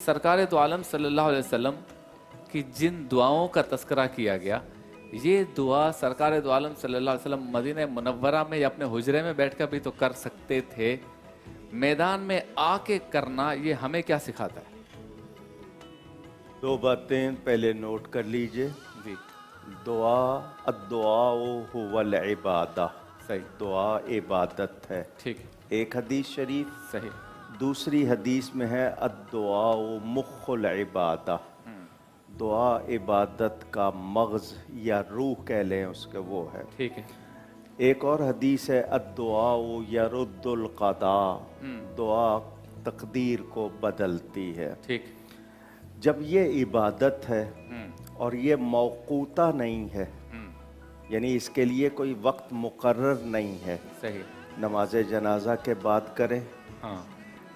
सरकार दो आलम सल्लल्लाहु अलैहि वसल्लम की जिन दुआओं का तस्करा किया गया, ये दुआ सरकार दो आलम सल्लल्लाहु अलैहि वसल्लम मदीना मुनव्वरा में या अपने हुजरे में बैठकर भी तो कर सकते थे, मैदान में आके करना ये हमें क्या सिखाता है? दो बातें पहले नोट कर लीजिए। जी दुआ अद्दुआ हुवल इबादा, सही, दुआ इबादत है। ठीक, एक हदीस शरीफ, सही, दूसरी हदीस में है अद्दुआ मुख्खुल इबादा, दुआ इबादत का मग़ज़ या रूह कह लें उसके, वो है। ठीक है, एक और हदीस है अद्दुआ यरुद्दुल क़दा, दुआ तकदीर को बदलती है। ठीक, जब ये इबादत है और ये मौक़ूता नहीं है, यानी इसके लिए कोई वक्त मुकर्रर नहीं है, सही, नमाज जनाजा के बाद करें, हाँ,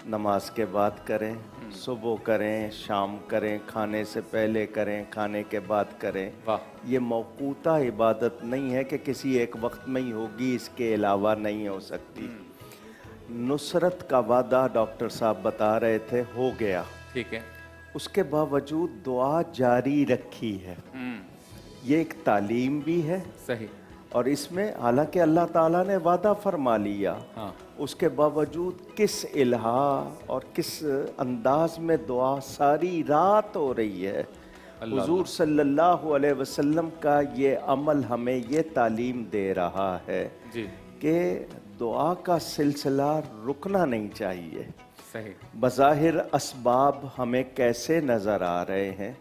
नमाज के बाद करें, सुबह करें, शाम करें, खाने से पहले करें, खाने के बाद करें, वाह, ये मौक़ूता इबादत नहीं है कि किसी एक वक्त में ही होगी, इसके अलावा नहीं हो सकती। नुसरत का वादा डॉक्टर साहब बता रहे थे हो गया, ठीक है, उसके बावजूद दुआ जारी रखी है। ये एक तालीम भी है, सही, और इसमें हालांकि अल्लाह ताला ने वादा फरमा लिया, हाँ, उसके बावजूद किस इल्हा और किस अंदाज में दुआ सारी रात हो रही है। हुजूर सल्लल्लाहु अलैहि वसल्लम का ये अमल हमें ये तालीम दे रहा है जी, कि दुआ का सिलसिला रुकना नहीं चाहिए। सही, बज़ाहिर असबाब हमें कैसे नज़र आ रहे हैं,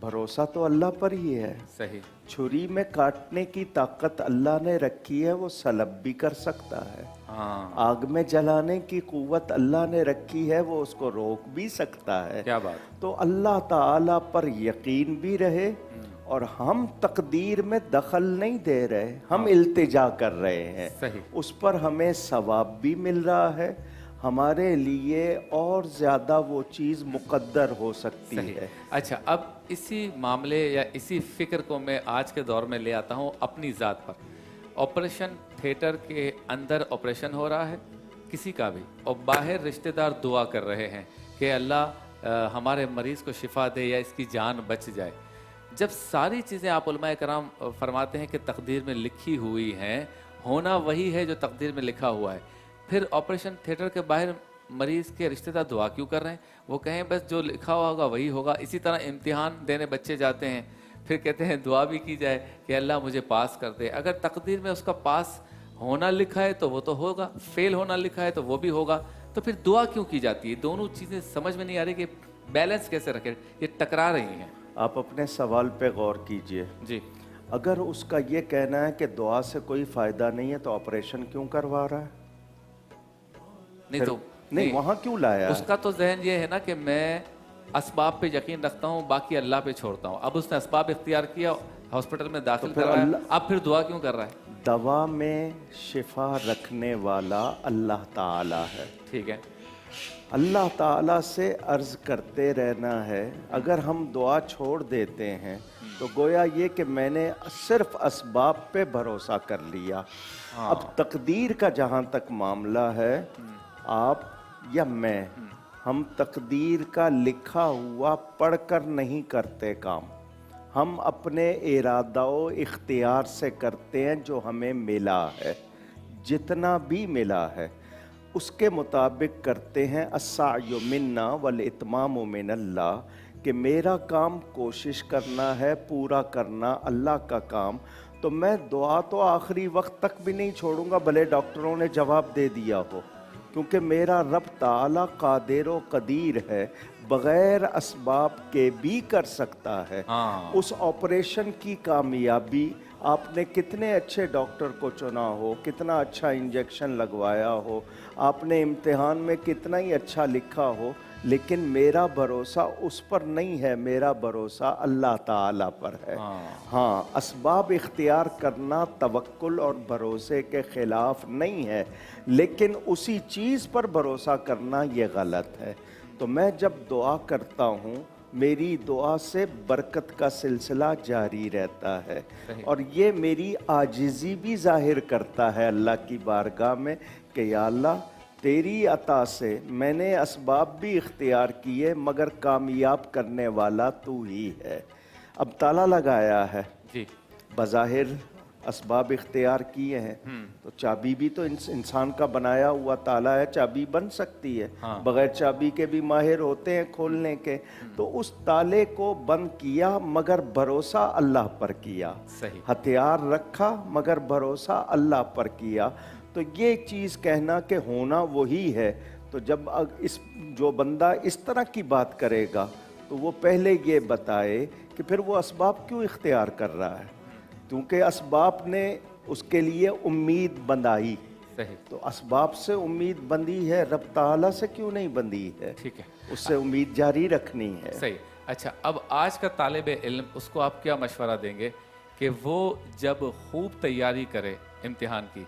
भरोसा तो अल्लाह पर ही है। सही, छुरी में काटने की ताकत अल्लाह ने रखी है, वो सलब भी कर सकता है। हाँ, आग में जलाने की कुव्वत अल्लाह ने रखी है, वो उसको रोक भी सकता है। क्या बात, तो अल्लाह ताला पर यकीन भी रहे, और हम तकदीर में दखल नहीं दे रहे, हम इल्तिजा कर रहे हैं, सही, उस पर हमें सवाब भी मिल रहा है, हमारे लिए और ज़्यादा वो चीज़ मुक़द्दर हो सकती सही। है। अच्छा, अब इसी मामले या इसी फिक्र को मैं आज के दौर में ले आता हूँ अपनी ज़ात पर। ऑपरेशन थिएटर के अंदर ऑपरेशन हो रहा है किसी का भी, और बाहर रिश्तेदार दुआ कर रहे हैं कि अल्लाह हमारे मरीज़ को शिफा दे या इसकी जान बच जाए। जब सारी चीज़ें आप उलमाए कराम फरमाते हैं कि तकदीर में लिखी हुई हैं, होना वही है जो तकदीर में लिखा हुआ है, फिर ऑपरेशन थिएटर के बाहर मरीज़ के रिश्तेदार दुआ क्यों कर रहे हैं? वो कहें बस जो लिखा हुआ होगा वही होगा। इसी तरह इम्तिहान देने बच्चे जाते हैं, फिर कहते हैं दुआ भी की जाए कि अल्लाह मुझे पास कर दे। अगर तकदीर में उसका पास होना लिखा है तो वो तो होगा, फेल होना लिखा है तो वो भी होगा, तो फिर दुआ क्यों की जाती है? दोनों चीज़ें समझ में नहीं आ रही कि बैलेंस कैसे रखें, ये टकरा रही हैं। आप अपने सवाल पे गौर कीजिए। जी, अगर उसका ये कहना है कि दुआ से कोई फ़ायदा नहीं है, तो ऑपरेशन क्यों करवा रहा है? नहीं फिर- तो नहीं, वहाँ क्यों लाया है? उसका तो जहन ये है ना कि मैं असबाब पे यकीन रखता हूँ, बाकी अल्लाह पे छोड़ता हूँ। अब उसने असबाब इख्तियार किया, हॉस्पिटल में दाखिल फिर कराया, अल्लाह- अब फिर दुआ क्यों कर रहा है? दवा में शिफा रखने वाला अल्लाह ताला है। ठीक है, अल्लाह ताला से अर्ज़ करते रहना है। अगर हम दुआ छोड़ देते हैं तो गोया ये कि मैंने सिर्फ असबाब पे भरोसा कर लिया। अब तकदीर का जहाँ तक मामला है, आप या मैं, हम तकदीर का लिखा हुआ पढ़कर नहीं करते काम, हम अपने इरादा व इख्तियार से करते हैं। जो हमें मिला है, जितना भी मिला है, उसके मुताबिक करते हैं। अस्सायु मिन्ना वल इत्मामु मिनल्लाह, कि मेरा काम कोशिश करना है, पूरा करना अल्लाह का काम। तो मैं दुआ तो आखिरी वक्त तक भी नहीं छोड़ूंगा, भले डॉक्टरों ने जवाब दे दिया हो, क्योंकि मेरा रब ताला कादिर व कदीर है, बग़ैर असबाब के भी कर सकता है। हाँ, उस ऑपरेशन की कामयाबी, आपने कितने अच्छे डॉक्टर को चुना हो, कितना अच्छा इंजेक्शन लगवाया हो, आपने इम्तिहान में कितना ही अच्छा लिखा हो, लेकिन मेरा भरोसा उस पर नहीं है, मेरा भरोसा अल्लाह ताला पर है। हाँ, असबाब इख्तियार करना तवक्कुल और भरोसे के ख़िलाफ़ नहीं है, लेकिन उसी चीज़ पर भरोसा करना ये गलत है। तो मैं जब दुआ करता हूँ, मेरी दुआ से बरकत का सिलसिला जारी रहता है, और ये मेरी आजिज़ी भी ज़ाहिर करता है अल्लाह की बारगाह में कि या अल्लाह, तेरी अता से मैंने असबाब भी इख्तियार किए मगर कामयाब करने वाला तू ही है। अब ताला लगाया है, जी बज़ाहिर असबाब इख्तियार किए हैं, तो चाबी भी तो इंसान का बनाया हुआ ताला है, चाबी बन सकती है। हाँ। बगैर चाबी के भी माहिर होते हैं खोलने के। तो उस ताले को बंद किया मगर भरोसा अल्लाह पर किया। सही। हथियार रखा मगर भरोसा अल्लाह पर किया। तो ये चीज़ कहना कि होना वही है, तो जब इस जो बंदा इस तरह की बात करेगा तो वो पहले ये बताए कि फिर वो असबाब क्यों इख्तियार कर रहा है, क्योंकि असबाब ने उसके लिए उम्मीद बंधाई। सही। तो असबाब से उम्मीद बंधी है, रब ताला से क्यों नहीं बंधी है? ठीक है। उससे उम्मीद जारी रखनी है। सही। अच्छा, अब आज का तालिब इल्म, उसको आप क्या मशवरा देंगे कि वो जब खूब तैयारी करे इम्तिहान की,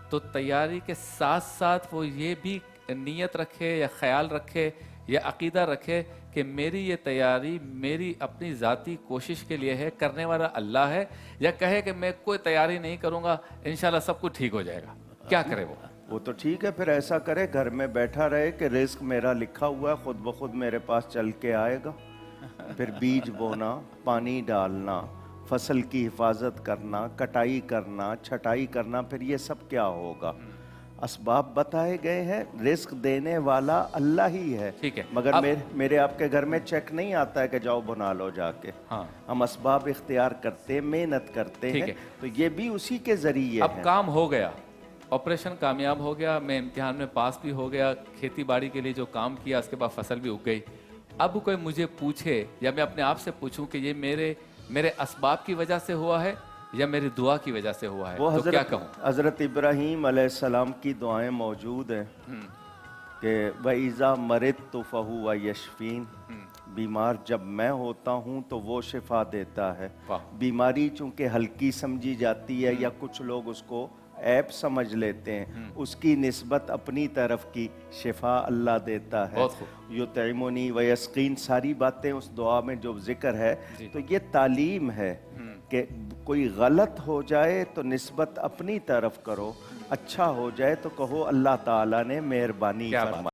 तो तैयारी के साथ साथ वो ये भी नीयत रखे या ख्याल रखे या अकीदा रखे कि मेरी ये तैयारी मेरी अपनी ज़ाती कोशिश के लिए है, करने वाला अल्लाह है, या कहे कि मैं कोई तैयारी नहीं करूँगा, इंशाल्लाह सब कुछ ठीक हो जाएगा? क्या करे वो तो ठीक है, फिर ऐसा करे, घर में बैठा रहे कि रिस्क मेरा लिखा हुआ है, खुद ब खुद मेरे पास चल के आएगा। फिर बीज बोना, पानी डालना, फसल की हिफाजत करना, कटाई करना, छटाई करना, फिर ये सब क्या होगा? असबाब बताए गए हैं, रिस्क देने वाला अल्लाह ही है। ठीक है। मगर अब मेरे आपके घर में चेक नहीं आता है कि जाओ बना लो जाके। हाँ। हम असबाब इख्तियार करते, मेहनत करते ठीक हैं, है। तो ये भी उसी के जरिए अब है। काम हो गया, ऑपरेशन कामयाब हो गया, मैं इम्तिहान में पास भी हो गया, खेती बाड़ी के लिए जो काम किया उसके बाद फसल भी उग गई। अब कोई मुझे पूछे या मैं अपने आप से पूछूं कि ये मेरे असबाब की वजह से हुआ है या मेरी दुआ की वजह से हुआ है, वो तो क्या कहूँ? हज़रत इब्राहीम अलैहिस्सलाम की दुआएं मौजूद हैं कि वइज़ा मरिदतु फहुव यशफीन, बीमार जब मैं होता हूँ तो वो शिफा देता है। वाह। बीमारी चूंकि हल्की समझी जाती है या कुछ लोग उसको ऐप समझ लेते हैं, उसकी निस्बत अपनी तरफ की शिफा अल्लाह देता है। बहुत खूब। युतइमुनी व यस्कीन, सारी बातें उस दुआ में जो जिक्र है, जी। तो ये तालीम है कि कोई गलत हो जाए तो निस्बत अपनी तरफ करो, अच्छा हो जाए तो कहो अल्लाह ताला ने मेहरबानी क्या बात। फरमाई।